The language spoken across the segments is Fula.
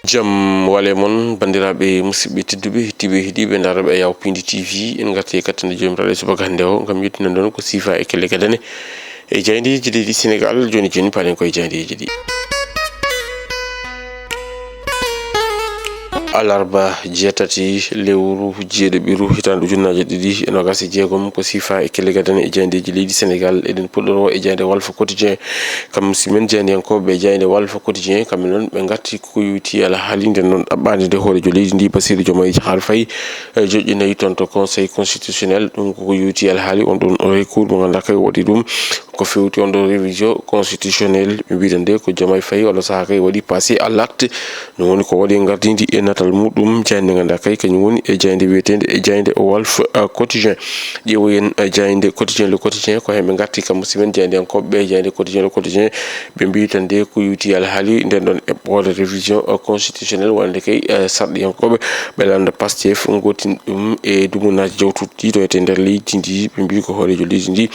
jam wale mon bandiraɓe musidɓe tedduɓe hettiɓe heeɗiɓe daraɓe e Yawpindi TV en garti e kattande jomiraɗo subaka hande o gam yettinan ɗon ko sifa e kelle gadane e jaydeji leydi Sénégal joni palen koye jaydeji ɗi. alarba jeetati lewru jeeɗiɓiru hitandu ujunnaje ɗiɗi e nogas e jeegom ko sifa e kelle gadane e jaydeji leydi Sénégal eɗen puɗɗoro e jayde Walf Quotidien kam simen jaydiyankoɓe e jayde Walf Quotidien kamɓe noon ɓe gatti ko yuti ala haali nden noon ɗaɓɓade nde hoorejo leydi ndi Bassirou Diomaye Diakhar Faye joƴƴinayi toon to conseil constitutionnel ɗum koko yuti ala haali on ɗon recours mo ganduɗa kay waɗi ɗum ko fewti on ɗo révision constitutionnel ɓe mbiɗa nde ko Diomaye Faye walla saaha kay waɗi passé à l'acte no woni ko waɗi gardidi e natal muɗum jayde ganduɗa kay kañum woni e jayde wiyetede e jayde Walf Quotidien ƴeewoyen jayde quotidien le quotidien ko hen ɓe gatti kam simen jaydiyankoɓe jayde quotidien le quotidien ɓe mbi tan nde ko yuti ala haali nden ɗon eɓɓode révision constitutionnel wonde kay sarɗiyankoɓe ɓe landa Pastef gotin ɗum e dugunaji jawtuɗi to ete nder leydi ndi ɓe mbi ko hoorejo leydi ndi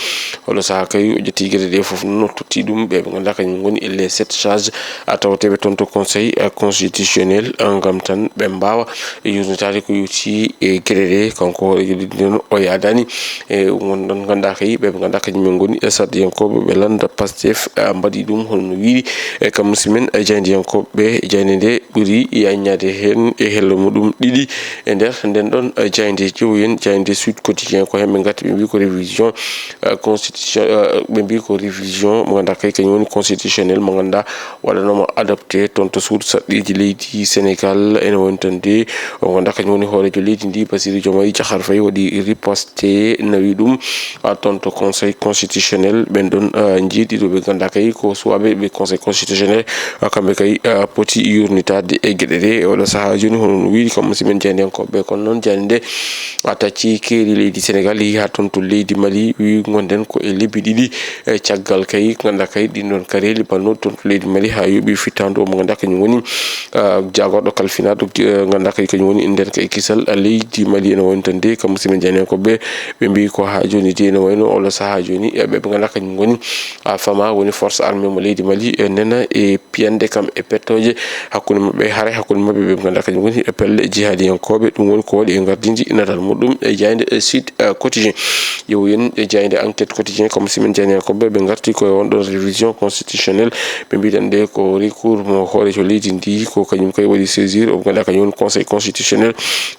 hono saaha kay o ƴetti gueɗe ɗe foof no totti ɗum ɓe ganduɗa kañum woni les 7 charges tawateɓe toon to conseil constitutionnel gam tan ɓe mbawa yurnitade ko yuti e gueɗe ɗe kanko hoorejo leydi noon o yadani e gonɗon ganduɗa kay ɓe ganduɗa kañumen goni sarɗiyankoɓe ɓe landa Pastef mbaɗi ɗum holno wiiri e kam musimen jaydiyankoɓe jayde nde ɓuuri yaññade hen e hello muɗum ɗiɗi e nder nden ɗon jayde ƴeewoyen jayde Sud Quotidien ko hen ɓe gatti ɓe mbi ko révision constitution ɓe mbi ko révision mo ganduɗa kay kañum woni constitutionnel mo ganduɗa waɗanoma adopté toon to suudu sarɗiji leydi Sénégal ene woni tan de o ganduɗa kañum woni hoorejo leydi ndi Bassirou Diomaye Diakhar Faye waɗi riposte nawi ɗum toon to conseil constitutionnel ɓen ɗon jiiɗiɗo ɓe ganduɗa kay ko suwaɓe ɓe conseil constitutionnel kamɓe kay poti yurnitade e gueɗe ɗe e oɗo saaha joni hono no wiiri kam simen jaydiyankoɓe kono noon jayde nde tacci keeri leydi Sénégal yeehi ha toon to leydi Mali wi gonden ko e lebbi ɗiɗi caggal kay ganduɗa kay ɗin ɗon kareli bannoɗo toon to leydi Mali ha yooɓi fittandu o mo ganduɗa kañum woni jagorɗo kalfinaɗo ganduɗa kay kañum woni nder kay kisal leydi Mali ene woni tan de kam simen jaydiyankoɓe ɓe mbi ko ha joni de ne wayno oɗo saaha joni ɓe ganduɗa kañum woni fama woni force armée mo leydi Mali nena e piyande kam e pettoje hakkude mabɓe haare hakkude mabɓe ɓe ganduɗa kañum woni e pelle jihadiyankoɓe ɗum woni ko waɗi e gardidi natal muɗum e jayde Sud Quotidien yewoyen e jayde enquête quotidien comme simen jaydiyankoɓe ɓe garti koye wonɗon révision constitutionnel ɓe mbiɗan nde ko recours mo hoorejo leydi ndi ko kañum kay waɗi saisir o ganduɗa kañum woni conseil constitutionnel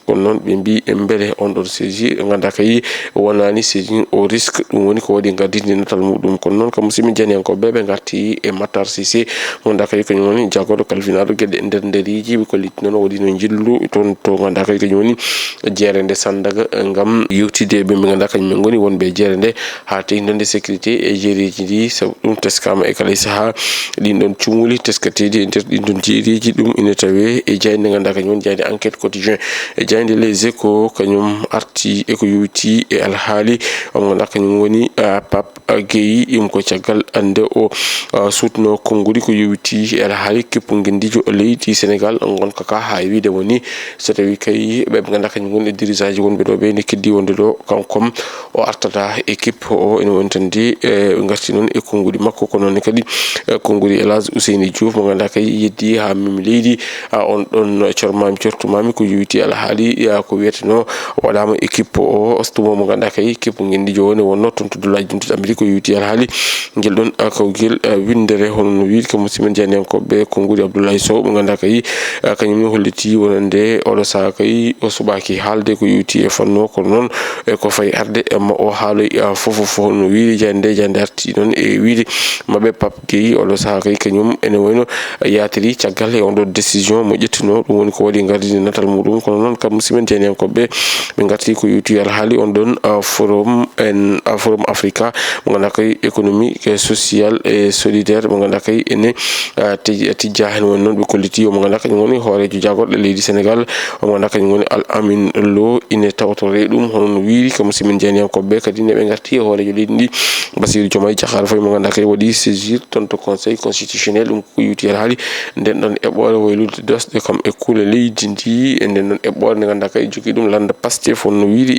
kono noon ɓe mbi e beele on ɗon saisir ganduɗa kay wonani saisir au risque ɗum woni ko waɗi gardidi natal muɗum kono noon kam simen jaydiyankoɓe ɓe garti e Matar Cissé ganduɗa kay kañum woni jagorɗo kalfinaɗo gueɗe e nder nderiji ɓe kolliti noon waɗi no jillu toon to ganduɗa kay kañum woni jeere nde Sandaga gam yewtide ɓe ganduɗa kañumen goni wonɓe jeere nde ha teydode sécurité e jeereji ndi saabu ɗum teskama e kala saaha ɗin ɗon cumuli teskateji e nder ɗin ɗon jeereji ɗum ine tawe e jayde ganduɗa kañum woni jayde enquête quotidien e jayde Les Échos kañum arti eko yuti e alhaali omo ganduɗa kañum woni Pape Gueye ɗum ko caggal ande o sutno konnguli ko yewti e alhaali keppuguindijo leydi Sénégal gonka ka ha wiide woni so tawi kay ɓe ganduɗa kañum woni e dirigeaji wonɓe ɗo ɓe ne keddi wonde ɗo kankom o artata équipe o ene woni tan de ɓe garti noon e konnguli makko ko noon kadi konnguli El Hadji Ousseyni Diouf mo ganduɗa kay yeddi ha mimi leydi on ɗon cormami cortumami ko yewti alhaali ko wiyeteno waɗama équipe o stumo mo ganduɗa kay keppuguindijo woni wonno toon to dulaji dumtuɗe Amérique ko yewti alhaali guel ɗon kawguel windere hono no wiiri kam simen jaydiyankoɓe konnguli Abdoulaye Sow mo ganduɗa kay kañum holliti wonande oɗo saaha kay o suɓaki haalde ko yewti e fanno kono noon ko fayi arde ma o haaloy fofoof no wiiri jayde arti noon e wiide maɓe Pape Gueye oɗo saaha kay kañum ene wayno yatiri caggal e on ɗo décision mo ƴettino ɗum woni ko waɗi gardidi natal muɗum kono noon kam simen jaydiyankoɓe ɓe garti ko yewti alhaali on ɗon forum Africa mo ganduɗa kay économique et social et solidaire mo ganduɗa kay ene tijja hen woni noon ɓe kolliti omo ganduɗa kañum woni hoorejo jagorɗo leydi Sénégal omo ganduɗa kañum woni Al Amin Lo ine tawtore ɗum hono no wiiri kam simen jaydiyankoɓe kadi ne ɓe garti e hoorejo leydi ndi Bassirou Diomaye Diakhar Faye mo ganduɗa kay waɗi saisir tonto conseil constitutionnel ɗum ko yuti haali nden ɗon eɓɓore waylude dosɗe kam e kuule leydi ndi e nden ɗon eɓɓore nde ganduɗa kay jogui ɗum landa Pastef honno wiiri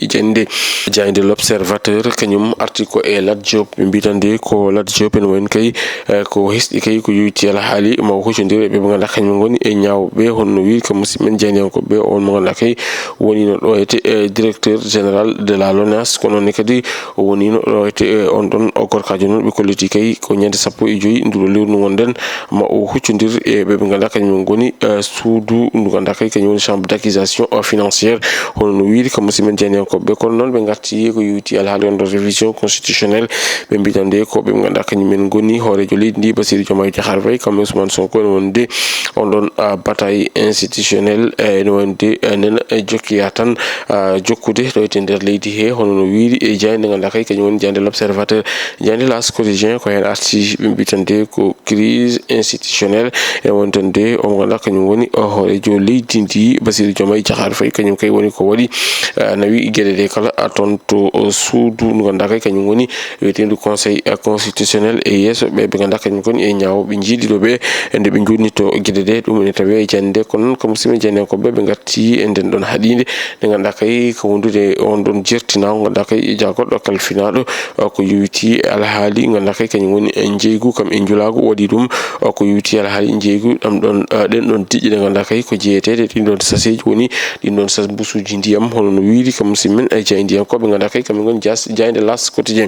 jayde l'observateur kañum arti ko e Lat Diop ɓe mbitande ko Lat Diop en wayno kay ko hesɗi kay ko yuti haali ma huccodir ɓe ganduɗa kañum goni e ñawɓe honno wiiri ko musidɓe jeyniyankoɓe on mo ganduɗa kay wonino ɗo ete directeur général de la LONASE kono ne kadi wonino ɗo ete on ɗon gorkajo noon ɓe kolliti kay ko ñande 15 nduɗo lewru ndu gonɗen ma o huccodir e ɓe ganduɗa kañum goni suudu ndu ganduɗa kay kañum woni chambre d'accusation financière hono no wiiri ko musidɓe jeyniyankoɓe kono noon ɓe garti ko yuti alhaali on ɗon révision constitutionnelle ɓe mbitande ko ɓe ganduɗa kañumen goni hoorejo leydi ndi Bassirou Diomaye Diakhar Faye kamɓe Ousmane Sonko ene wonde on ɗon bataille institutionnelle ene wonde nena jokkiya tan jokkude ɗo ete nder leydi he hono no wiiri e jayde ganduɗa kay kañum woni jayde l'observateur jayde l'As quotidien ko hen arti ɓe mbitande ko crise institutionnelle e wontande omo ganduɗa kañum woni hoorejo leydi ndi Bassirou Diomaye Diakhar Faye kañum kay woni ko waɗi nawi gueɗe ɗe kala toon to suudu ndu ganduɗa kay kañum woni wiyetendu conseil constitutionnel e yesso ɓe ganduɗa kañum koni e ñawoɓe jiiɗiɗo ɓe nde ɓe jurni to gueɗe ɗe ɗum ene tawi e jande ko noon ko musidɓe jeyniyankoɓe ɓe garti e nden ɗon haaɗide nde ganduɗa kay ko wondude on ɗon jertinago ganduɗa kay jagoɗɗo kalfinaɗo ko yuti alhaali ganduɗa kay kañum woni jeygu kam e julagu waɗi ɗum ko yuti alhaali jeygu ɗam ɗon ɗen ɗon diƴƴe ɗe ganduɗa kay ko jeeyetede ɗin ɗon saseji woni ɗin ɗon sas busuji ndiyam hono no wiiri ko musidɓe men jeydiyankoɓe ganduɗa kay kañum goni jayde l'As quotidien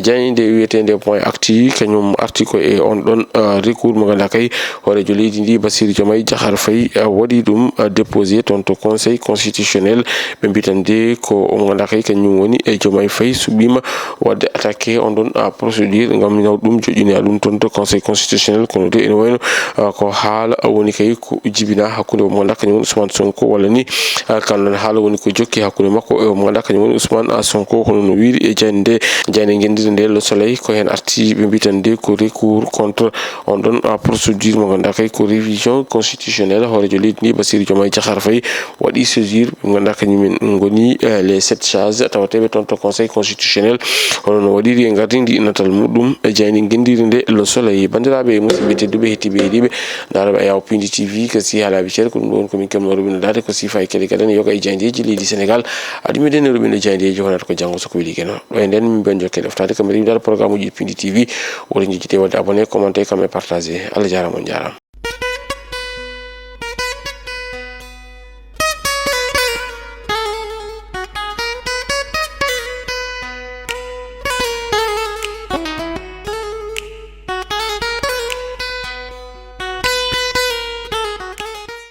jayde wiyetede point actu kañum arti ko e on ɗon recours mo ganduɗa kay hoorejo leydi ndi Bassirou Diomaye Diakhar Faye waɗi ɗum déposé toon to conseil constitutionnel ɓe mbitande ko omo ganduɗa kay kañum woni e Diomaye Faye suɓima wadde attaqué on ɗon procédure gam naw ɗum joƴƴina ɗum toon to conseil constitutionnel kono de ene wayno ko haala woni kay ko jibina hakkude omo ganduɗa kañum woni Ousmane Sonko walla ni kalɗon haala woni ko jokki hakkude makko e omo ganduɗa kañum woni Ousmane Sonko hono no wiiri e jayde gendire nde Le Soleil ko hen arti ɓe mbitande ko recours contre on ɗon procédure mo ganduɗa kay ko révision constitutionnelle hoorejo leydi ndi Bassirou Diomaye Diakhar Faye waɗi saisir ɓe ganduɗa kañumen goni les 7 charges tawateɓe toon to conseil constitutionnel hono no waɗiri e gardidi natal muɗum e jayde gendire nde Le Soleil bandiraɓe musidɓe tedduɓe hettiɓe heeɗiɓe daraɓe a yaw Pindi TV ko si haalaɓe ceer ko ɗum ɗon komin kemno rubino dade ko sifa e kele gaden yoga e jaydeji leydi Sénégal aɗumiden e rubino jaydeji honata ko janggo soko weeli keno ɗo e nden min ben jokkede oftade kam riwdade programme uji Pindi TV woni jejjite wadde abonné commenté kam e partagé Allah jarama on jarama.